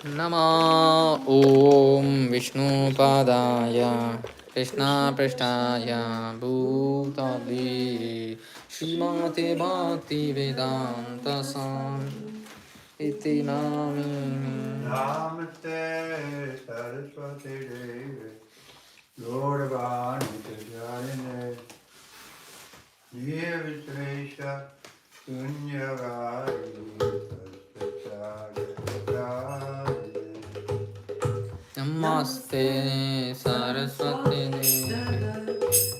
Nama Om Vishnu Padaya Krishna Prasthaya Bhutale Srimate Bhakti Vedanta Swami Iti Nami Namaste Saraswati Devi Gauravani Chajarine Nirvishresha Punyavari Namaste Saraswati Devi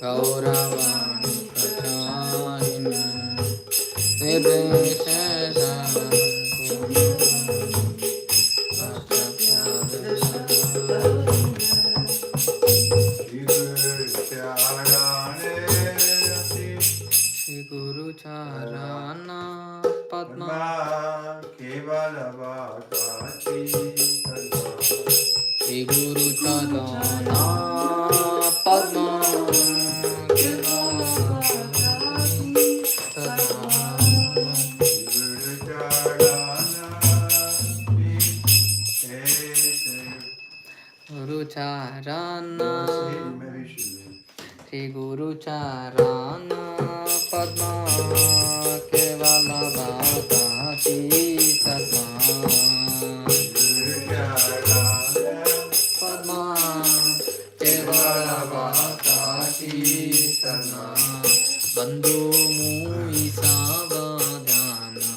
Gauravani Pracharine Nirvishesha Shri Guru Charana Padma Shri Guru Charana Padma Guru Charana Shri Guru Charana Padma Kevala Bhakti Sadma Padma Kevala Bhakti Sadma Bandhu Mui Savadana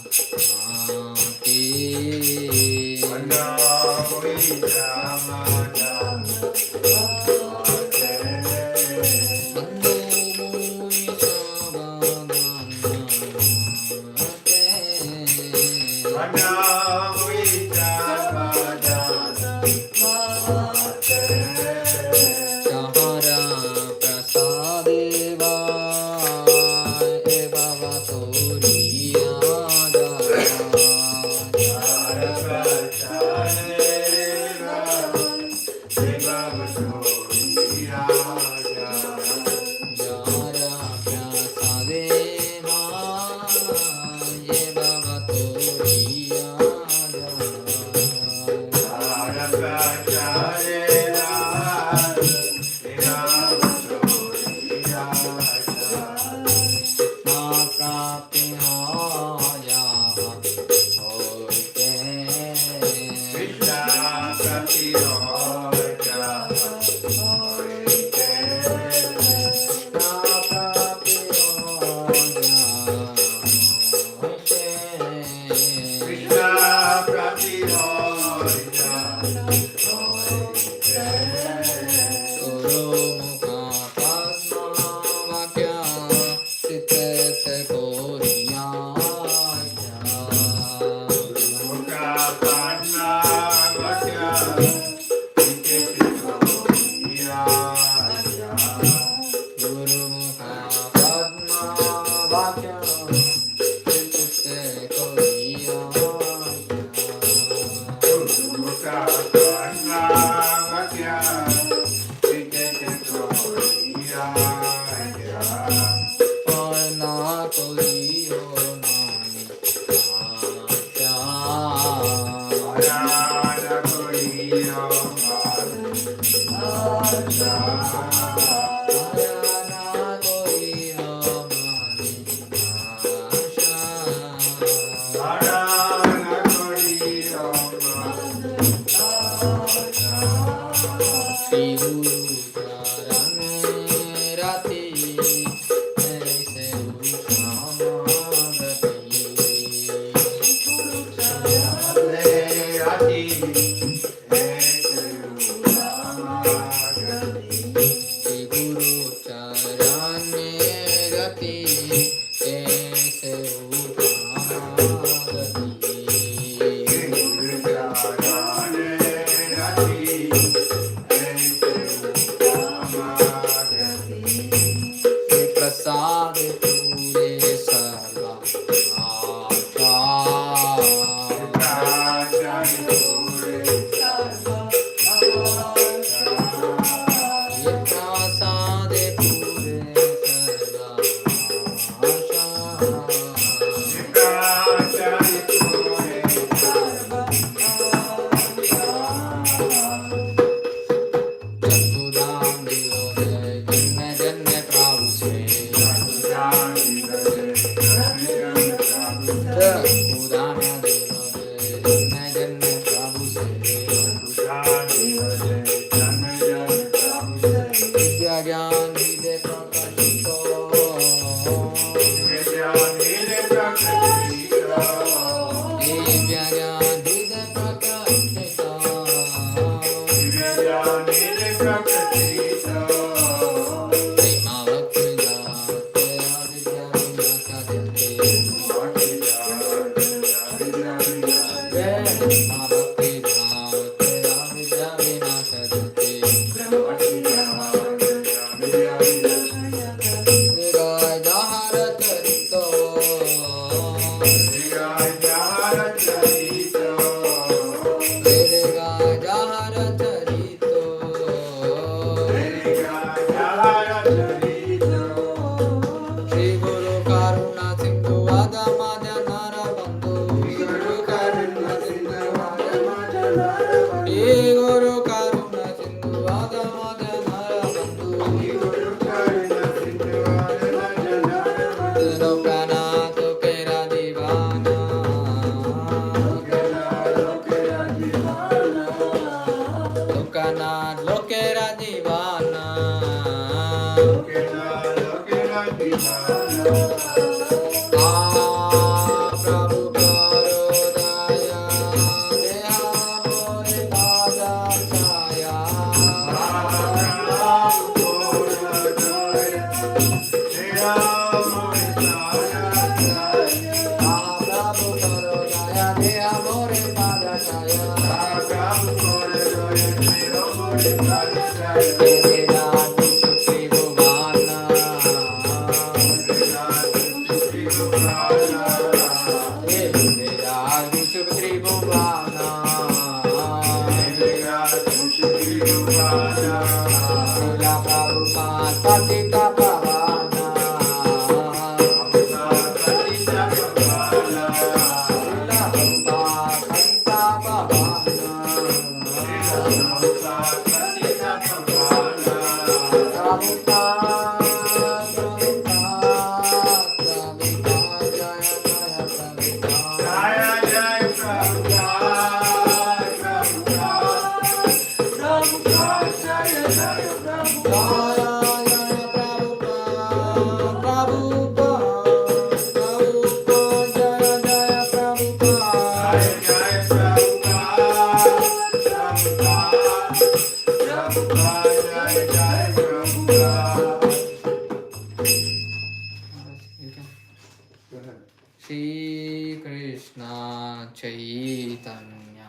Shri Krishna Chaitanya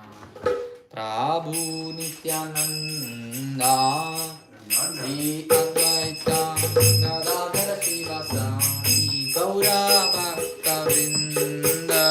Prabhu Nityananda Shri Advaita Gadadhara Sivasani Gaura Bhakta Vrinda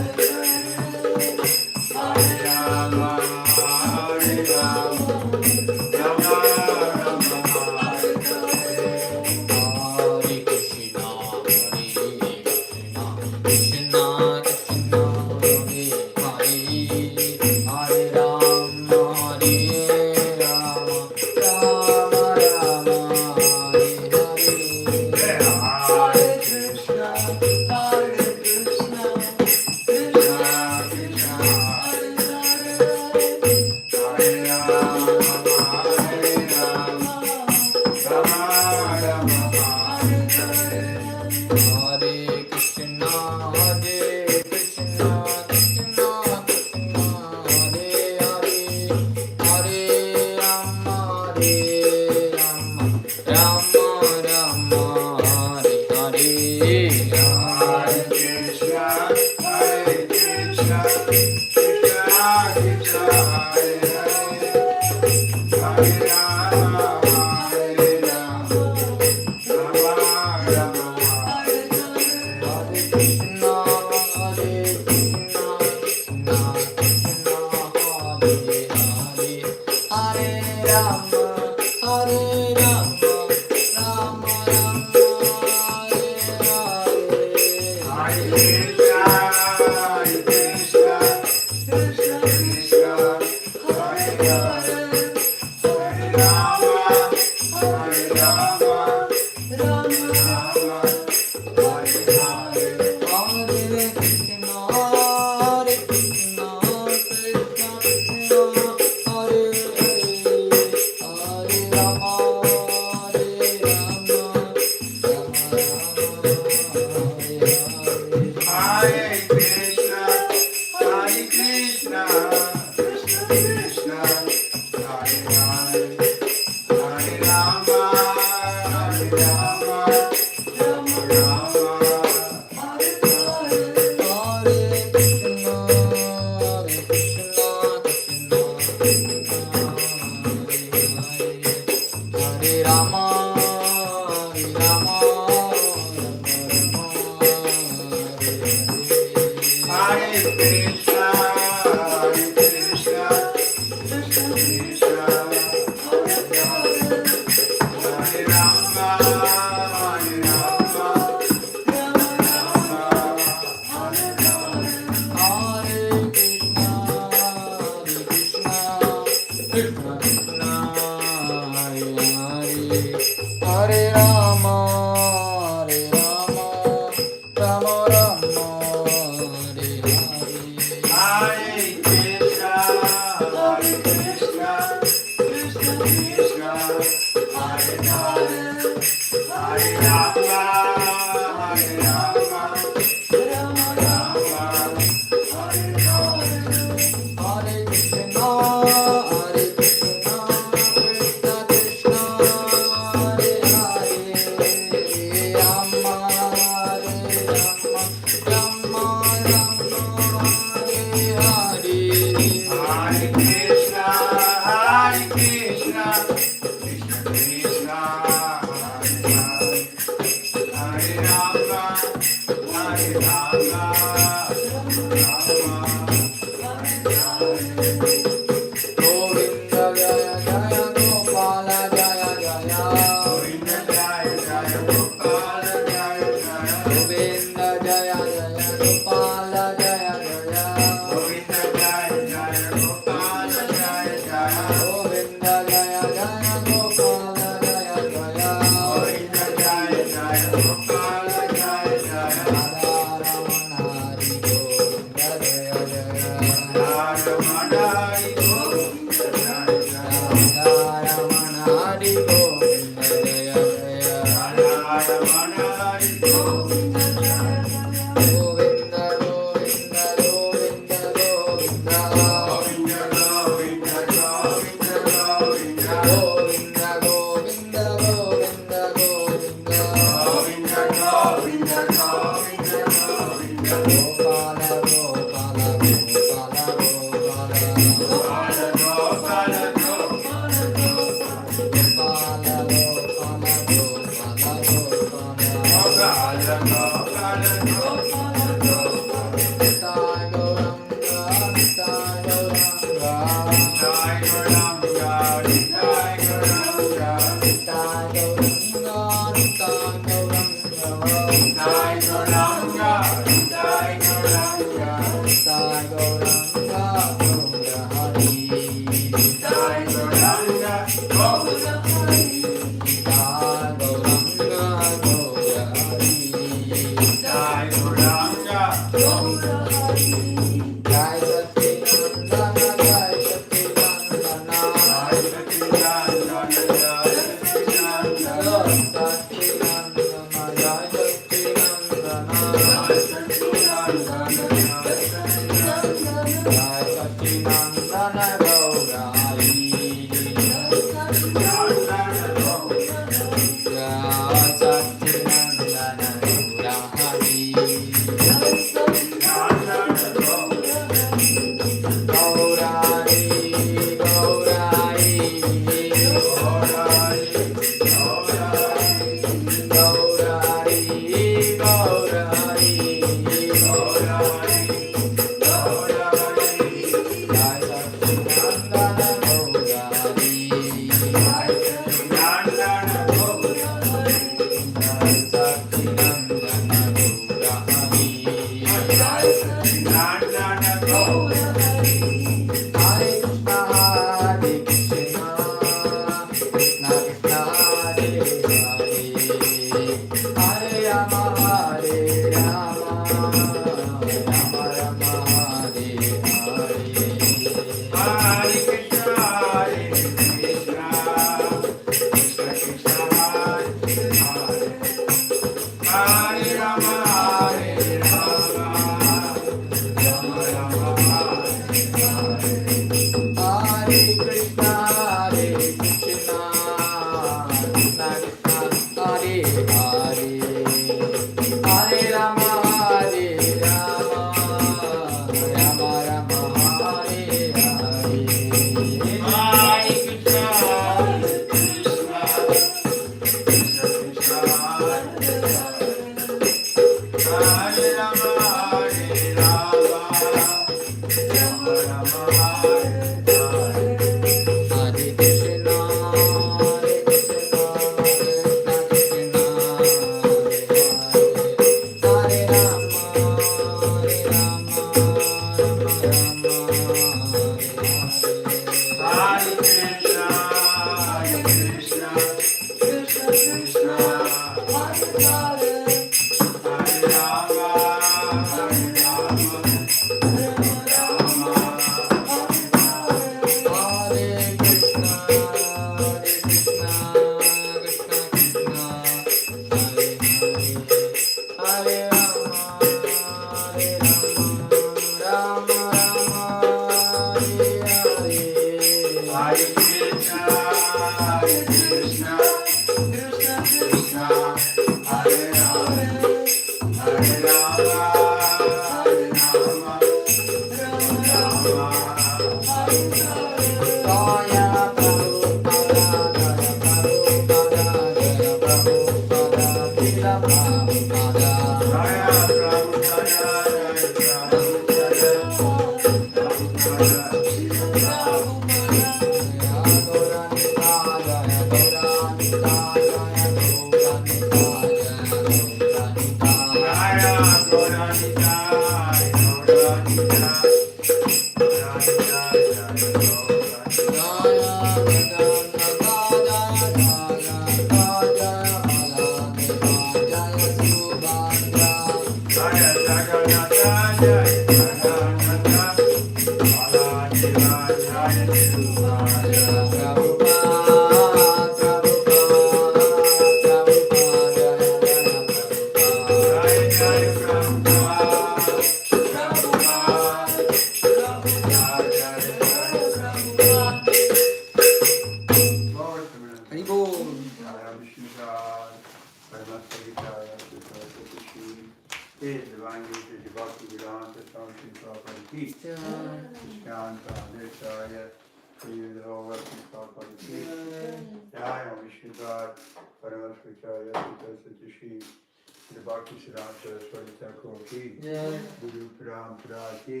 Guru Pram Prati,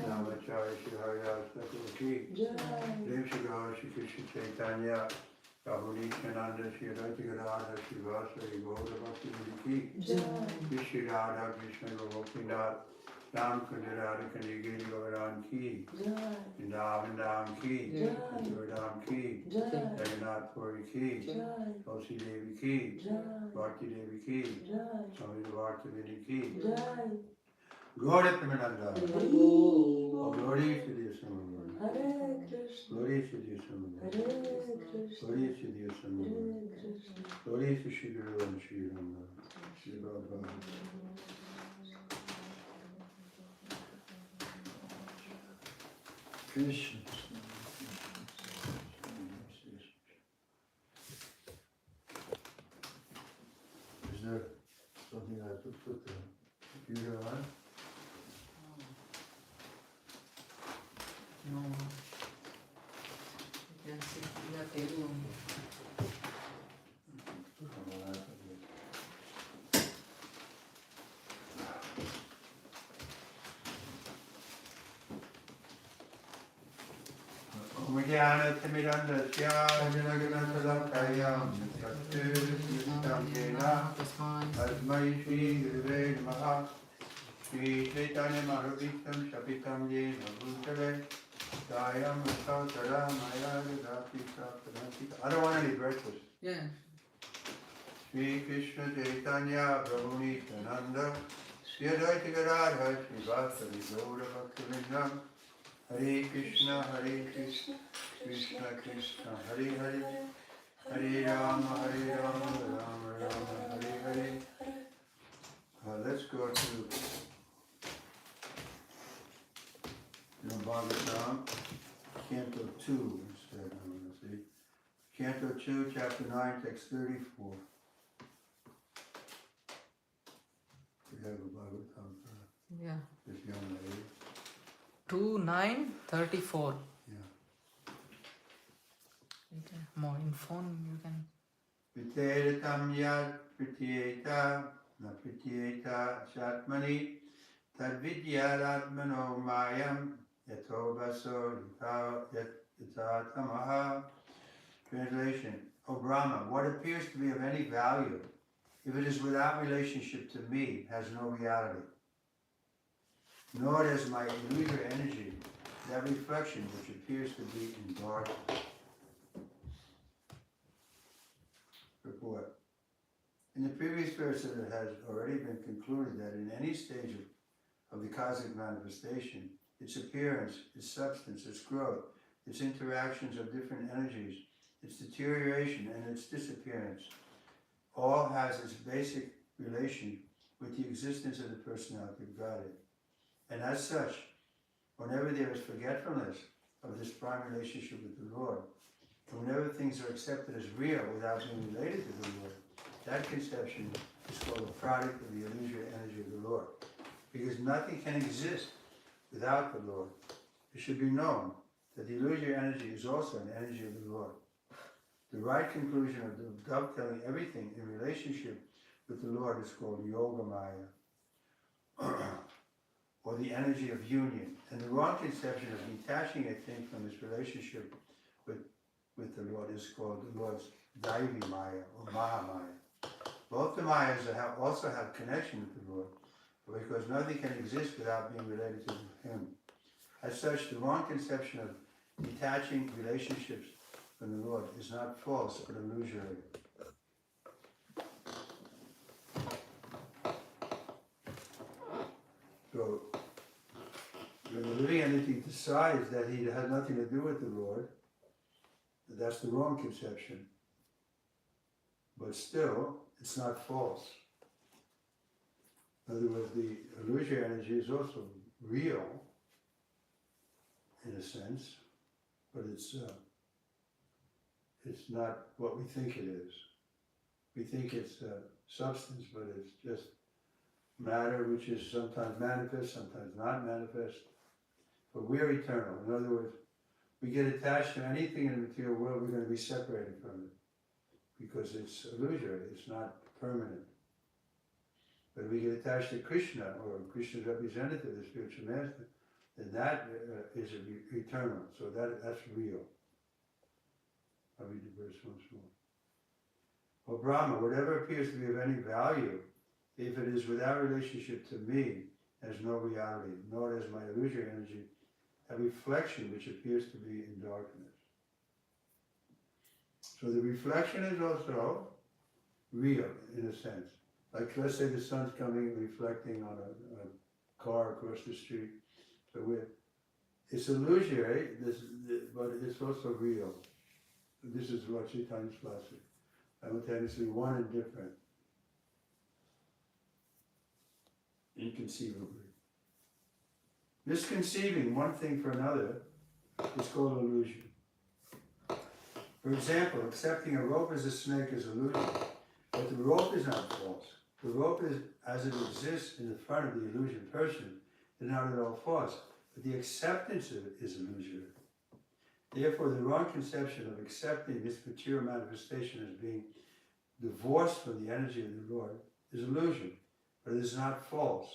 Namacharya Shri Haridas Thakur Ki, Dev Shri Gaur Shri Krishna Chaitanya, Prabhu Nityananda Shri Advaita Gadadhar Shri Vasari Gaura Bhakti Ki, Shri Radha Krishna Gopinath, Ram Kunda Radha Kandi Giri Gauravan Ki, Vrindavan Ki, Mathura Ki, Jagannath Puri Ki, Tulsi Devi Ki, Bhakti Devi Ki, Swami Bhakti Ki, Glory to Mananda. Oh, glory to the Assembled. Glory to the Assembled. Glory to the Assembled. Glory to Shri Guru and Shri Rama. Shri Bhagavatam. Krishna. Is there something I have to put the computer on? No. You can sit in the table. Omjnanatimidandasya Janaganathalakayam Satyavitam Jena Asmai Shri Guruve Namaha Shri Chaitanya Mahavitam Shapitam Jena Bhutale Dayam Sautara Maya Dati Satanati. I don't want any breakfast. Yeah. Shri Krishna Chaitanya Prabhu Nityananda Shri Advaita Gadadhar Shri Vasari Gaura Bhaktivinoda Hare Krishna, Krishna Krishna, Hare Hare, Hare Rama, Rama Rama, Hare Hare. Let's go to Bhagavatam, Canto 2 instead. I'm going to see. Canto 2, Chapter 9, Text 34. We have a Bhagavatam for this young lady. 2:9:34. Yeah. Okay. More in phone you can. Viteretam yad pratyeta na pratyeta shatmani tadvidyaratmano mayam yato vaso yatatamaha. Translation. O Brahma, what appears to be of any value, if it is without relationship to me, has no reality. Nor does my illusory energy, that reflection which appears to be in dark. Report. In the previous verse, it has already been concluded that in any stage of the cosmic manifestation, its appearance, its substance, its growth, its interactions of different energies, its deterioration and its disappearance, all has its basic relation with the existence of the personality of Godhead. And as such, whenever there is forgetfulness of this prime relationship with the Lord, and whenever things are accepted as real without being related to the Lord, that conception is called a product of the illusory energy of the Lord. Because nothing can exist without the Lord. It should be known that the illusory energy is also an energy of the Lord. The right conclusion of dovetailing everything in relationship with the Lord is called Yoga Maya. or the energy of union, and the wrong conception of detaching a thing from its relationship with the Lord is called the Lord's Daivi Maya or Mahamaya. Both the Mayas also have connection with the Lord, because nothing can exist without being related to Him. As such, the wrong conception of detaching relationships from the Lord is not false but illusory. So, when the living entity decides that he has nothing to do with the Lord, that's the wrong conception. But still, it's not false. In other words, the illusory energy is also real, in a sense, but it's not what we think it is. We think it's substance, but it's just matter, which is sometimes manifest, sometimes not manifest. But we're eternal. In other words, we get attached to anything in the material world, we're going to be separated from it, because it's illusory, it's not permanent. But we get attached to Krishna, or Krishna's representative, the spiritual master, then that is eternal, so that's real. I'll read the verse once more. O Brahma, whatever appears to be of any value, if it is without relationship to me, has no reality, nor has my illusory energy a reflection which appears to be in darkness. So the reflection is also real, in a sense. Like, let's say the sun's coming, reflecting on a car across the street. So it's illusory, but it's also real. This is what Chaitanya's philosophy. Simultaneously one and different. Inconceivably. Misconceiving one thing for another is called illusion. For example, accepting a rope as a snake is illusion, but the rope is not false. The rope is, as it exists in the front of the illusion person, is not at all false, but the acceptance of it is illusory. Therefore, the wrong conception of accepting this material manifestation as being divorced from the energy of the Lord is illusion, but it is not false.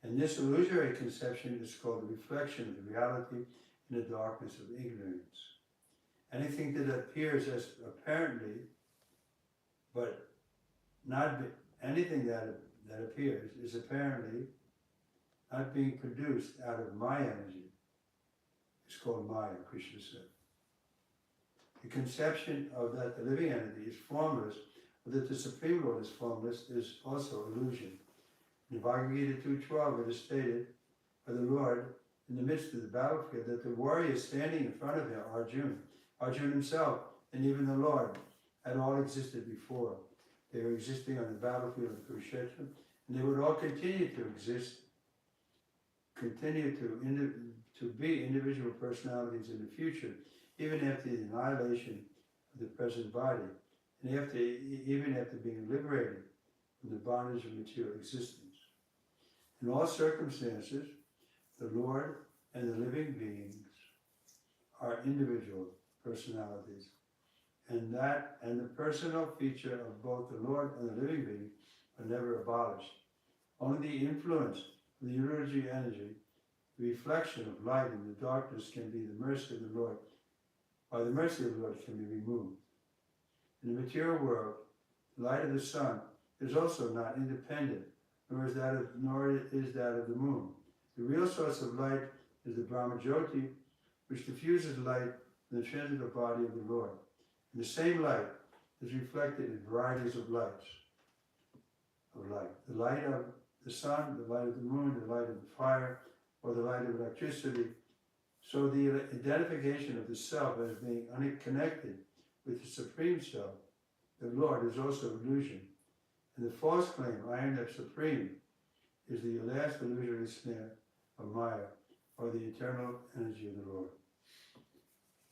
And this illusory conception is called the reflection of the reality in the darkness of ignorance. Anything that appears as apparently, but not anything that appears is apparently not being produced out of my energy. It's called Maya, Krishna said. The conception of that the living entity is formless, or that the Supreme Lord is formless, is also illusion. In Bhagavad Gita 2.12, it is stated by the Lord in the midst of the battlefield that the warriors standing in front of him, Arjuna himself, and even the Lord, had all existed before. They were existing on the battlefield of Kurukshetra, and they would all continue to exist, continue to be individual personalities in the future, even after the annihilation of the present body, and even after being liberated from the bondage of material existence. In all circumstances, the Lord and the living beings are individual personalities, and the personal feature of both the Lord and the living being are never abolished. Only the influence of the illusory energy, the reflection of light in the darkness, can be the mercy of the Lord. By the mercy of the Lord can be removed. In the material world, the light of the sun is also not independent, nor is that of the moon. The real source of light is the Brahmajyoti, which diffuses light in the transitive body of the Lord. And the same light is reflected in varieties of lights. The light of the sun, the light of the moon, the light of the fire, or the light of electricity. So the identification of the self as being unconnected with the Supreme Self, the Lord, is also illusion. And the false claim, I am the Supreme, is the last illusory snare of Maya, or the eternal energy of the Lord.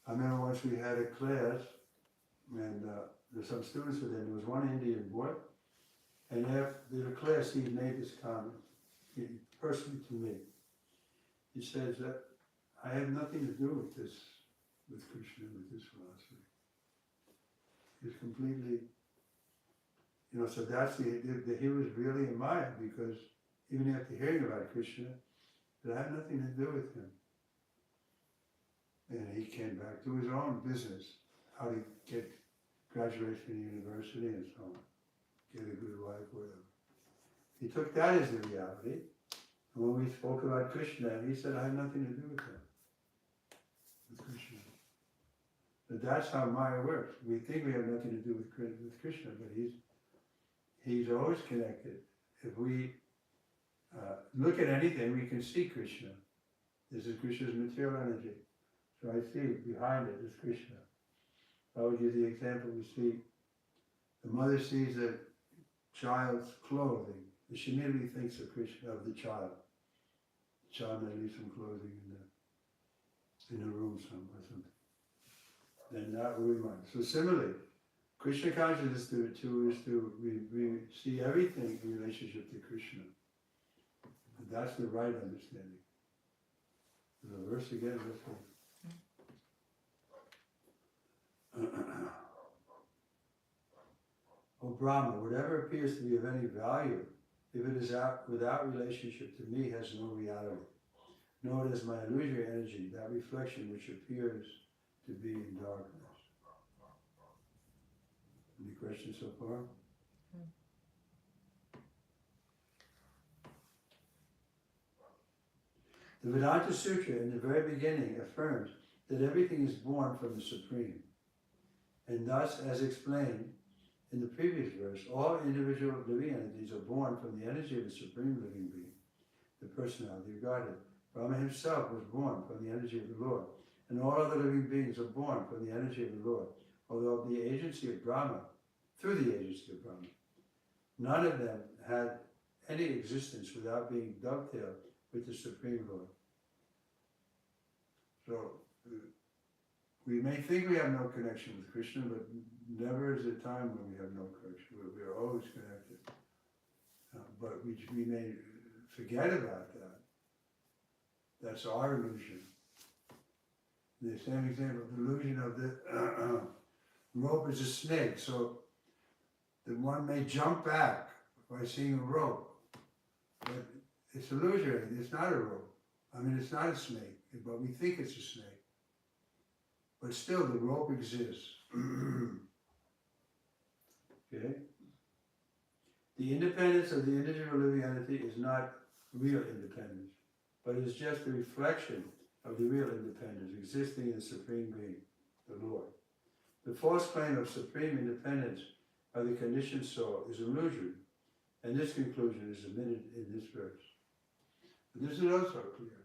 I remember once we had a class, and there's some students within. There was one Indian boy, and after the class, he made this comment, personally to me. He says that I have nothing to do with this, with Krishna, with this philosophy. He's completely, so that's he was really in Maya, because even after hearing about Krishna, that I had nothing to do with him. And he came back to his own business, how to graduate from the university and so on, get a good wife, whatever. He took that as the reality. And when we spoke about Krishna, he said, I have nothing to do with that, with Krishna. But that's how Maya works. We think we have nothing to do with Krishna, but he's always connected. If we look at anything, we can see Krishna. This is Krishna's material energy. So I see behind it is Krishna. I would give the example, we see, the mother sees a child's clothing, and she immediately thinks of Krishna, of the child. The child may leave some clothing in a room somewhere or something. Then that will remind. So similarly, Krishna consciousness is to we see everything in relationship to Krishna. And that's the right understanding. The verse again, let's see. O Brahma, whatever appears to be of any value, if it is without relationship to me, has no reality. Nor does my illusory energy, that reflection which appears to be in darkness. Any questions so far? The Vedanta Sutra in the very beginning affirms that everything is born from the Supreme. And thus, as explained in the previous verse, all individual living entities are born from the energy of the Supreme Living Being, the personality of Godhead. Brahma himself was born from the energy of the Lord, and all other living beings are born from the energy of the Lord, although the agency of Brahma, through the agency of Brahma, none of them had any existence without being dovetailed with the Supreme Lord. So, we may think we have no connection with Krishna, but never is a time when we have no connection. We are always connected. But we may forget about that. That's our illusion. The same example, the illusion of the rope is a snake, so that one may jump back by seeing a rope. But it's illusory, it's not a rope. I mean, it's not a snake, but we think it's a snake. But still, the rope exists. Okay? The independence of the individual living entity is not real independence, but is just a reflection of the real independence existing in the Supreme Being, the Lord. The false claim of supreme independence by the conditioned soul is illusory, and this conclusion is admitted in this verse. But this is also clear.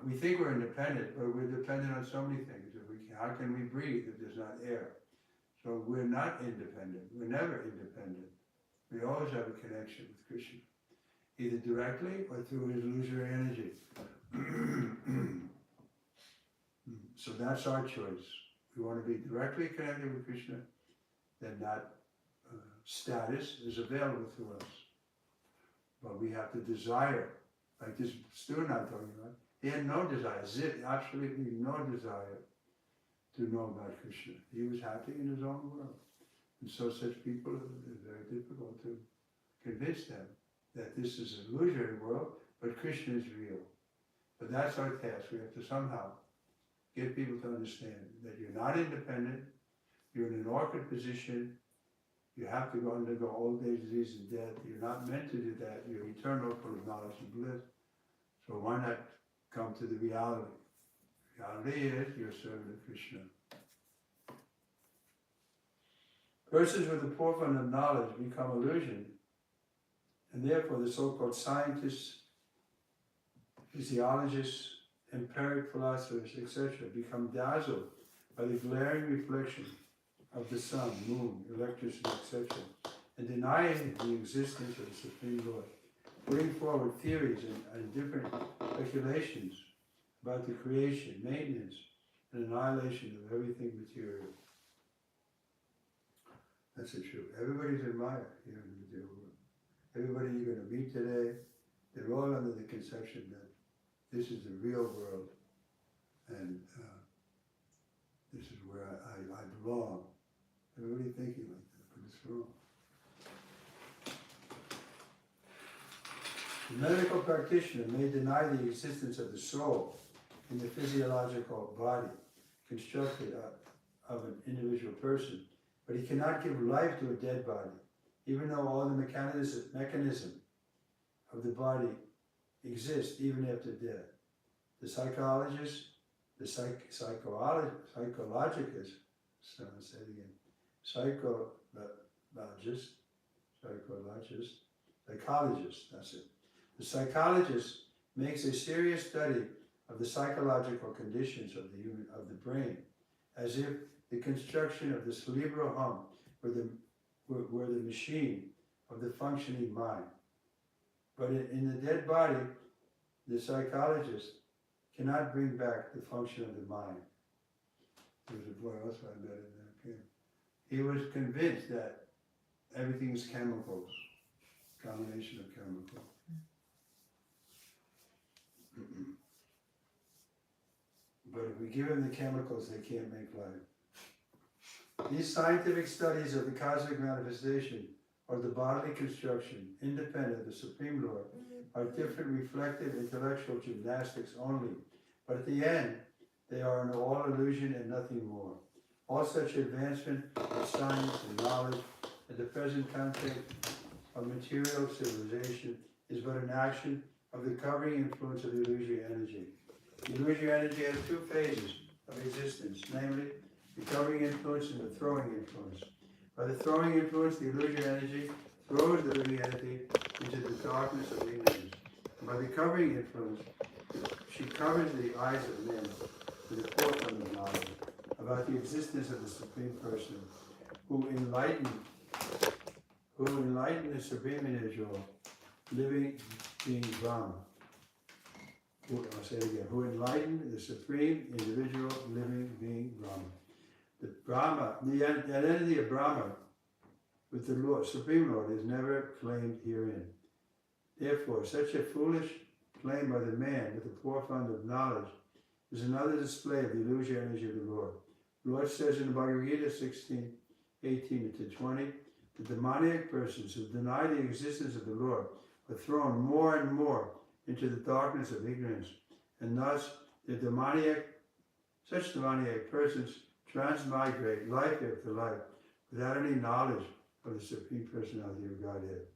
We think we're independent, but we're dependent on so many things. How can we breathe if there's not air? So we're not independent. We're never independent. We always have a connection with Krishna, either directly or through his illusory energy. So that's our choice. We want to be directly connected with Krishna, then that status is available to us. But we have to desire, like this student I'm talking about, he had no desire, absolutely no desire to know about Krishna. He was happy in his own world. And so such people, it's very difficult to convince them that this is an illusory world, but Krishna is real. But that's our task. We have to somehow get people to understand that you're not independent, you're in an awkward position, you have to undergo old age, disease, and death. You're not meant to do that. You're eternal, full of knowledge and bliss. So why not come to the reality? Reality is you're a servant of Krishna. Persons with the forefront of knowledge become illusioned, and therefore the so-called scientists, physiologists, empiric philosophers, etc., become dazzled by the glaring reflection of the sun, moon, electricity, etc., and denying the existence of the Supreme Lord, putting forward theories and different speculations about the creation, maintenance, and annihilation of everything material. That's the truth. Everybody's in Maya here in the material world. Everybody you're going to meet today, they're all under the conception that this is the real world, and this is where I belong. Everybody thinking like that, but it's wrong. The medical practitioner may deny the existence of the soul in the physiological body constructed of an individual person, but he cannot give life to a dead body, even though all the mechanism of the body exists even after death. The psychologist, the psychologist, that's it. The psychologist makes a serious study of the psychological conditions of the brain, as if the construction of the cerebral hump were the machine of the functioning mind. But in the dead body, the psychologist cannot bring back the function of the mind. There was a boy also I met in there. He was convinced that everything is chemicals, combination of chemicals. But if we give them the chemicals, they can't make life. These scientific studies of the cosmic manifestation or the bodily construction, independent of the Supreme Lord, are different reflective intellectual gymnastics only. But at the end, they are an all illusion and nothing more. All such advancement of science and knowledge at the present context of material civilization is but an action of the covering influence of the illusory energy. The illusory energy has two phases of existence, namely the covering influence and the throwing influence. By the throwing influence, the illusory energy throws the living entity into the darkness of ignorance. And by the covering influence, she covers the eyes of men with a portent of knowledge about the existence of the Supreme Person, who enlightened the Supreme Individual, living being Brahma. I'll say it again. Who enlightened the Supreme Individual, living being Brahma. The Brahma, the identity of Brahma with the Lord, Supreme Lord, is never claimed herein. Therefore, such a foolish claim by the man with a poor fund of knowledge is another display of the illusory energy of the Lord. The Lord says in the Bhagavad Gita 16:18-20, the demoniac persons who deny the existence of the Lord are thrown more and more into the darkness of ignorance, and thus such demoniac persons transmigrate life after life without any knowledge of the Supreme Personality of Godhead.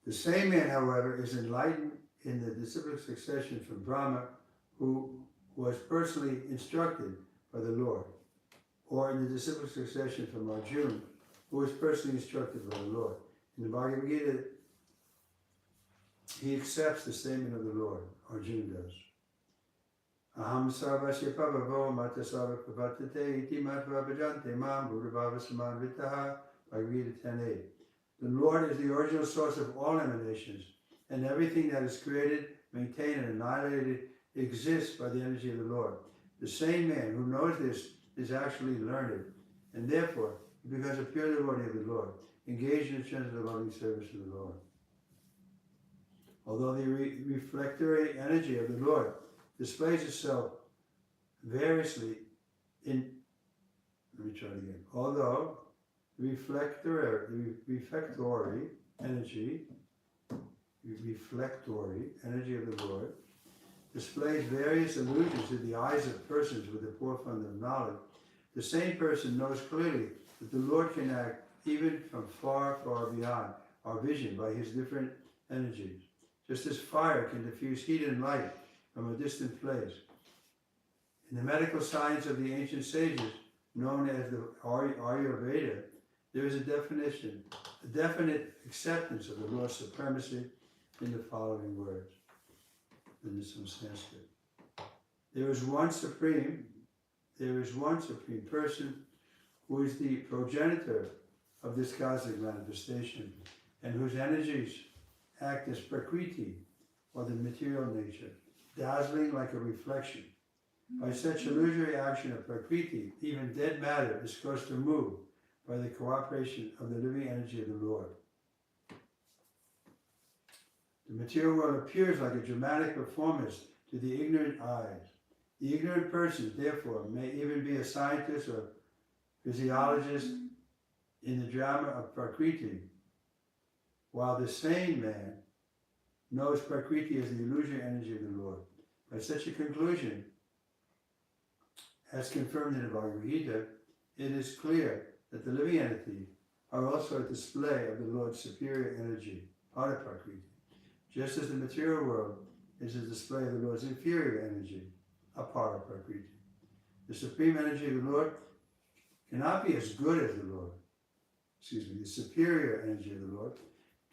The same man, however, is enlightened in the disciplic succession from Brahma, who was personally instructed by the Lord, or in the disciplic succession from Arjuna, who was personally instructed by the Lord. In the Bhagavad Gita, he accepts the statement of the Lord, Arjuna does. Aham sarvasya pavavo mata sarva pavattate iti matva bhajante mam buddhabhava samanvitaha, Bhagavad Gita 10:8. The Lord is the original source of all emanations, and everything that is created, maintained, and annihilated exists by the energy of the Lord. The same man who knows this is actually learned, and therefore he becomes a pure devotee of the Lord, engaged in the terms of the loving service of the Lord. Although the reflectory energy of the Lord displays itself variously although the reflectory energy of the Lord displays various illusions to the eyes of persons with a poor fund of knowledge, the same person knows clearly that the Lord can act even from far, far beyond our vision by his different energies. Just as fire can diffuse heat and light from a distant place. In the medical science of the ancient sages, known as the Ayurveda, there is a definite acceptance of the Lord's supremacy in the following words. And this is in Sanskrit. There is one supreme person who is the progenitor of this cosmic manifestation, and whose energies act as prakriti, or the material nature, dazzling like a reflection. By such illusory action of prakriti, even dead matter is caused to move by the cooperation of the living energy of the Lord. The material world appears like a dramatic performance to the ignorant eyes. The ignorant person, therefore, may even be a scientist or physiologist in the drama of prakriti, while the sane man knows Prakriti as the illusory energy of the Lord. By such a conclusion, as confirmed in the Bhagavad Gita, it is clear that the living entities are also a display of the Lord's superior energy, Para Prakriti, just as the material world is a display of the Lord's inferior energy, Apara Prakriti. The supreme energy of the Lord cannot be as good as the Lord. The superior energy of the Lord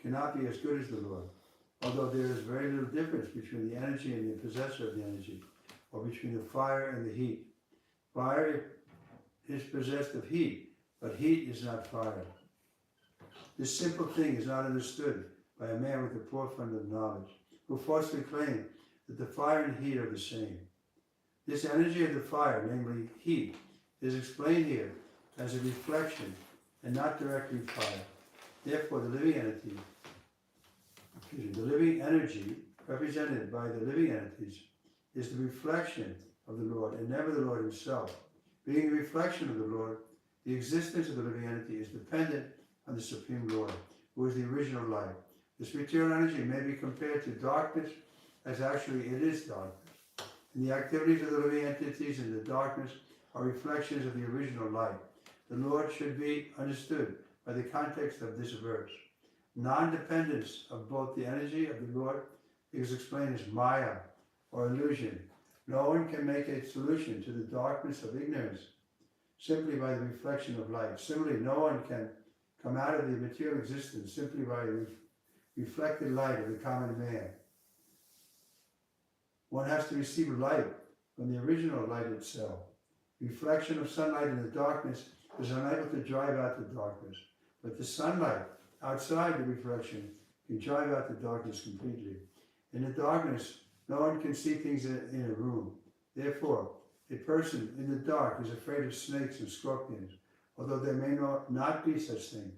cannot be as good as the Lord, although there is very little difference between the energy and the possessor of the energy, or between the fire and the heat. Fire is possessed of heat, but heat is not fire. This simple thing is not understood by a man with a poor fund of knowledge, who falsely claims that the fire and heat are the same. This energy of the fire, namely heat, is explained here as a reflection and not directly fire. Therefore, the living energy represented by the living entities is the reflection of the Lord and never the Lord himself. Being the reflection of the Lord, the existence of the living entity is dependent on the Supreme Lord, who is the original light. This material energy may be compared to darkness, as actually it is darkness. And the activities of the living entities in the darkness are reflections of the original light. The Lord should be understood by the context of this verse. Non-dependence of both the energy of the Lord is explained as Maya, or illusion. No one can make a solution to the darkness of ignorance simply by the reflection of light. Similarly, no one can come out of the material existence simply by the reflected light of the common man. One has to receive light from the original light itself. Reflection of sunlight in the darkness is unable to drive out the darkness, but the sunlight outside the reflection can drive out the darkness completely. In the darkness, no one can see things in a room. Therefore, a person in the dark is afraid of snakes and scorpions, although there may not be such things.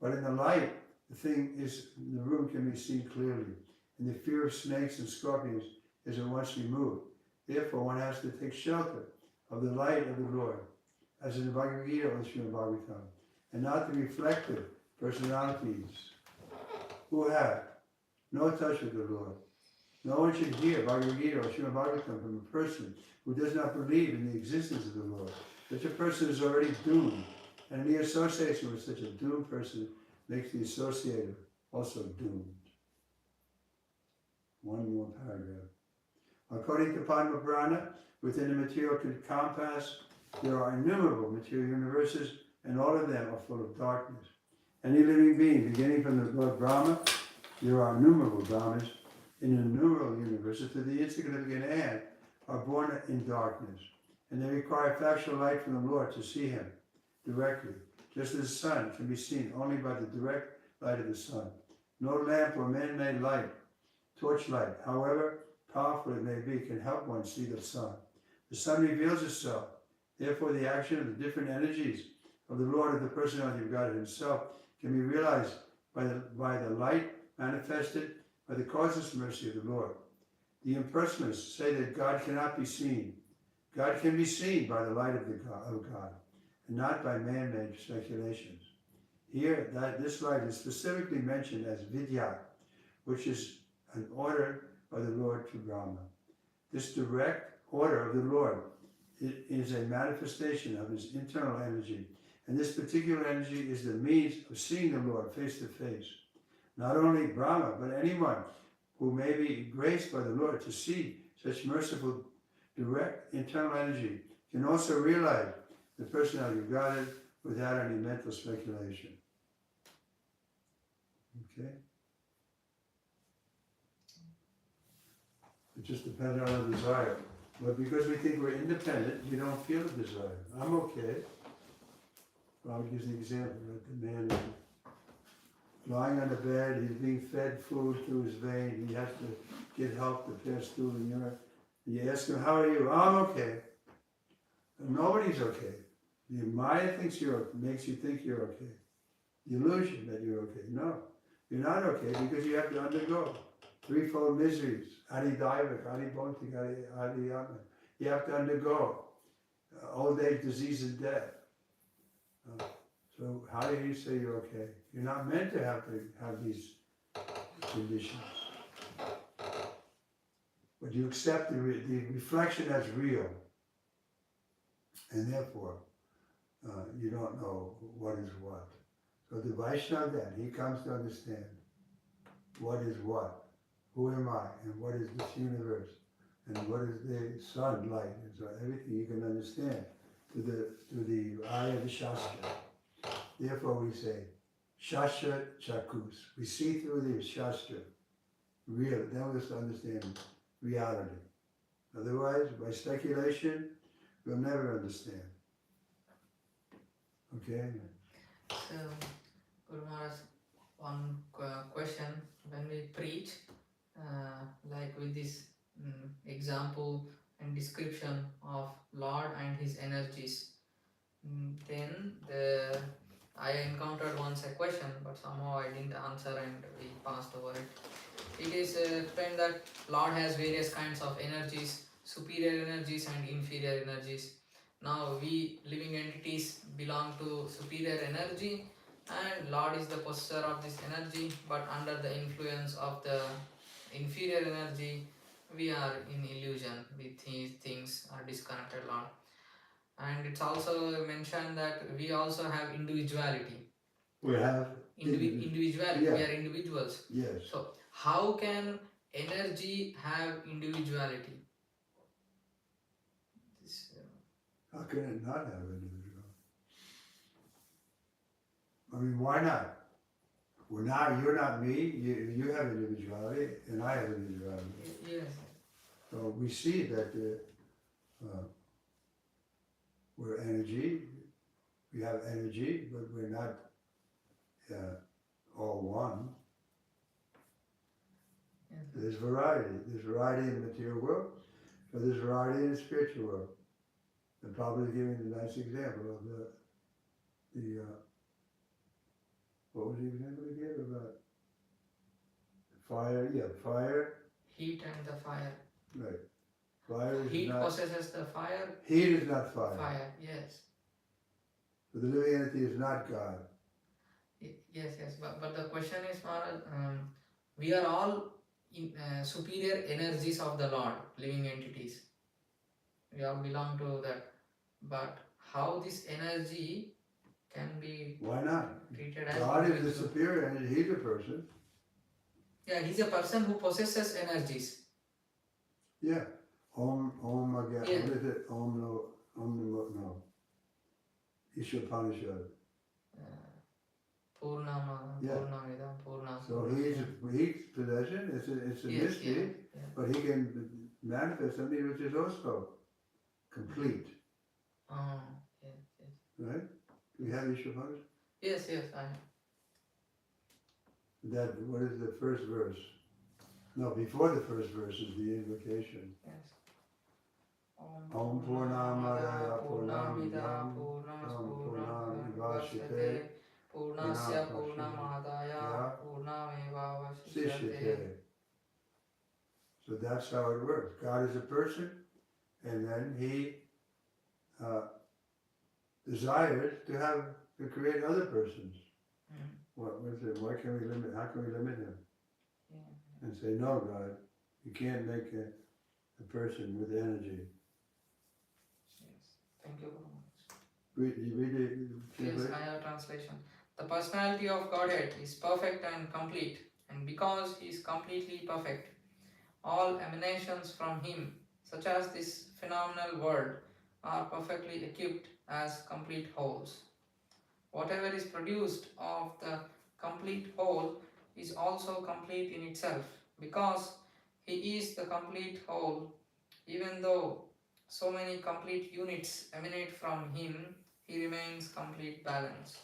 But in the light, the room can be seen clearly, and the fear of snakes and scorpions is at once removed. Therefore, one has to take shelter of the light of the Lord, as in the Bhagavad Gita or Srimad Bhagavatam, and not the reflective personalities who have no touch with the Lord. No one should hear Bhagavad Gita or Srimad Bhagavatam from a person who does not believe in the existence of the Lord. Such a person is already doomed, and any association with such a doomed person makes the associator also doomed. One more paragraph. According to Padma Purana, within the material compass, there are innumerable material universes, and all of them are full of darkness. Any living being, beginning from the Lord Brahma, there are innumerable Brahmas in innumerable universes to the insignificant ant, are born in darkness, and they require factual light from the Lord to see him directly, just as the sun can be seen only by the direct light of the sun. No lamp or man-made light, torchlight, however powerful it may be, can help one see the sun. The sun reveals itself. Therefore, the action of the different energies of the Lord of the personality of God himself can be realized by the light manifested by the causeless mercy of the Lord. The impersonalists say that God cannot be seen. God can be seen by the light of God, and not by man-made speculations. Here, this light is specifically mentioned as Vidya, which is an order by the Lord to Brahma. This direct order of the Lord is a manifestation of his internal energy, and this particular energy is the means of seeing the Lord face to face. Not only Brahma, but anyone who may be graced by the Lord to see such merciful, direct internal energy can also realize the personality of God without any mental speculation. Okay? It just depends on our desire. But because we think we're independent, we don't feel the desire. I'm okay. Well, I'll give you an example. Right? The man is lying on the bed, he's being fed food through his vein, he has to get help to pass through the urine. You ask him, how are you? I'm okay. And nobody's okay. The Maya makes you think you're okay. The illusion that you're okay. No, you're not okay because you have to undergo threefold miseries. Adi Daivak, Adi Bhautik, Adi Atma. You have to undergo old age, disease, and death. So how do you say you're okay? You're not meant to have these conditions. But you accept the reflection as real. And therefore, you don't know what is what. So the Vaishnava then, he comes to understand what is what, who am I, and what is this universe, and what is the sun, light, and so everything you can understand through the eye of the Shastra. Therefore we say, Shastra Chakus. We see through the Shastra, real, then we'll understand reality. Otherwise, by speculation, we'll never understand. Okay? So, Guru Maharaj, one question. When we preach, like with this example and description of Lord and his energies, then I encountered once a question, but somehow I didn't answer and we passed over it. It is explained that Lord has various kinds of energies, superior energies and inferior energies. Now we living entities belong to superior energy and Lord is the possessor of this energy, but under the influence of the inferior energy we are in illusion. These things are disconnected, Lord. And it's also mentioned that we also have individuality. We have Individuality, yeah. We are individuals. Yes. So how can energy have individuality? This, How can it not have individuality? I mean, why not? Well, now you're not me, you have individuality, and I have individuality. yes. So we see that we're energy, we have energy, but we're not all one. Yes. There's variety. There's variety in the material world, but there's variety in the spiritual world. And probably giving a nice example of the what was the example he gave about fire? Yeah, fire. Heat and the fire. Right. Fire is Heat not. possesses the fire. Heat is not fire. Fire, yes. So the living entity is not God. Yes. But the question is, Maharaj, we are all in, superior energies of the Lord, living entities. We all belong to that. But how this energy can be Why not? treated as God is the individual? superior energy. He's a person. Yeah, he's a person who possesses energies. Yeah. Om again. Yeah. What is it? No. Ishopanishad. Purnama, Yeah. Purnamidam, Purnam. So he's possession. It's a Yes, mystery, yeah. but he can manifest something which is also complete. Oh, yes. Right? Do we have Ishopanishad? Yes, I know. That, what is the first verse? No, before the first verse is the invocation. Yes. Om Purnamada Purnamidam Purnam Purnam Vashite Purnasya Purnamadaya Purnameva Vasishyate. Sishyate. So that's how it works. God is a person, and then he desires to create other persons. What was it? Why can we limit? How can we limit him? And say, no, God, you can't make a person with energy. Yes. Thank you very much. You read it? Yes, I have translation. The personality of Godhead is perfect and complete, and because he is completely perfect, all emanations from him, such as this phenomenal world, are perfectly equipped as complete wholes. Whatever is produced of the complete whole is also complete in itself, because he is the complete whole. Even though so many complete units emanate from him, he remains complete balance.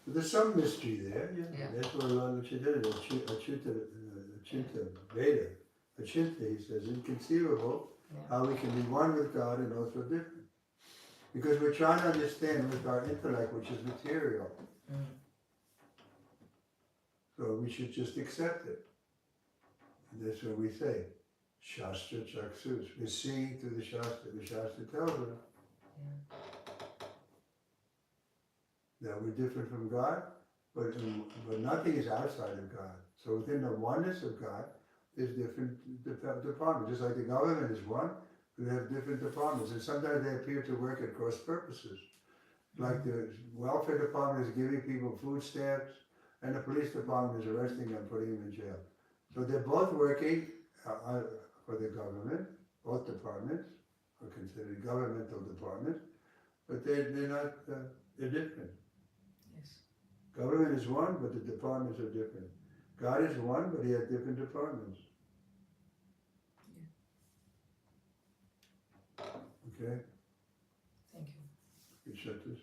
There's some mystery there. Yeah. That's what a lot of Achinta Veda. Achinta, he says, inconceivable how we can be one with God and also different. Because we're trying to understand with our intellect, which is material. So we should just accept it. And that's what we say. Shastra Chaksus. We're seeing through the Shastra. The Shastra tells us. that we're different from God, but nothing is outside of God. So within the oneness of God, there's different departments. Just like the government is one, we have different departments, and sometimes they appear to work at cross purposes. Like the welfare department is giving people food stamps, and the police department is arresting them, putting them in jail. So they're both working for the government. Both departments are considered governmental departments, but they're not. They're different. Yes. Government is one, but the departments are different. God is one, but He has different departments. Yeah. Okay. Thank you. You shut this.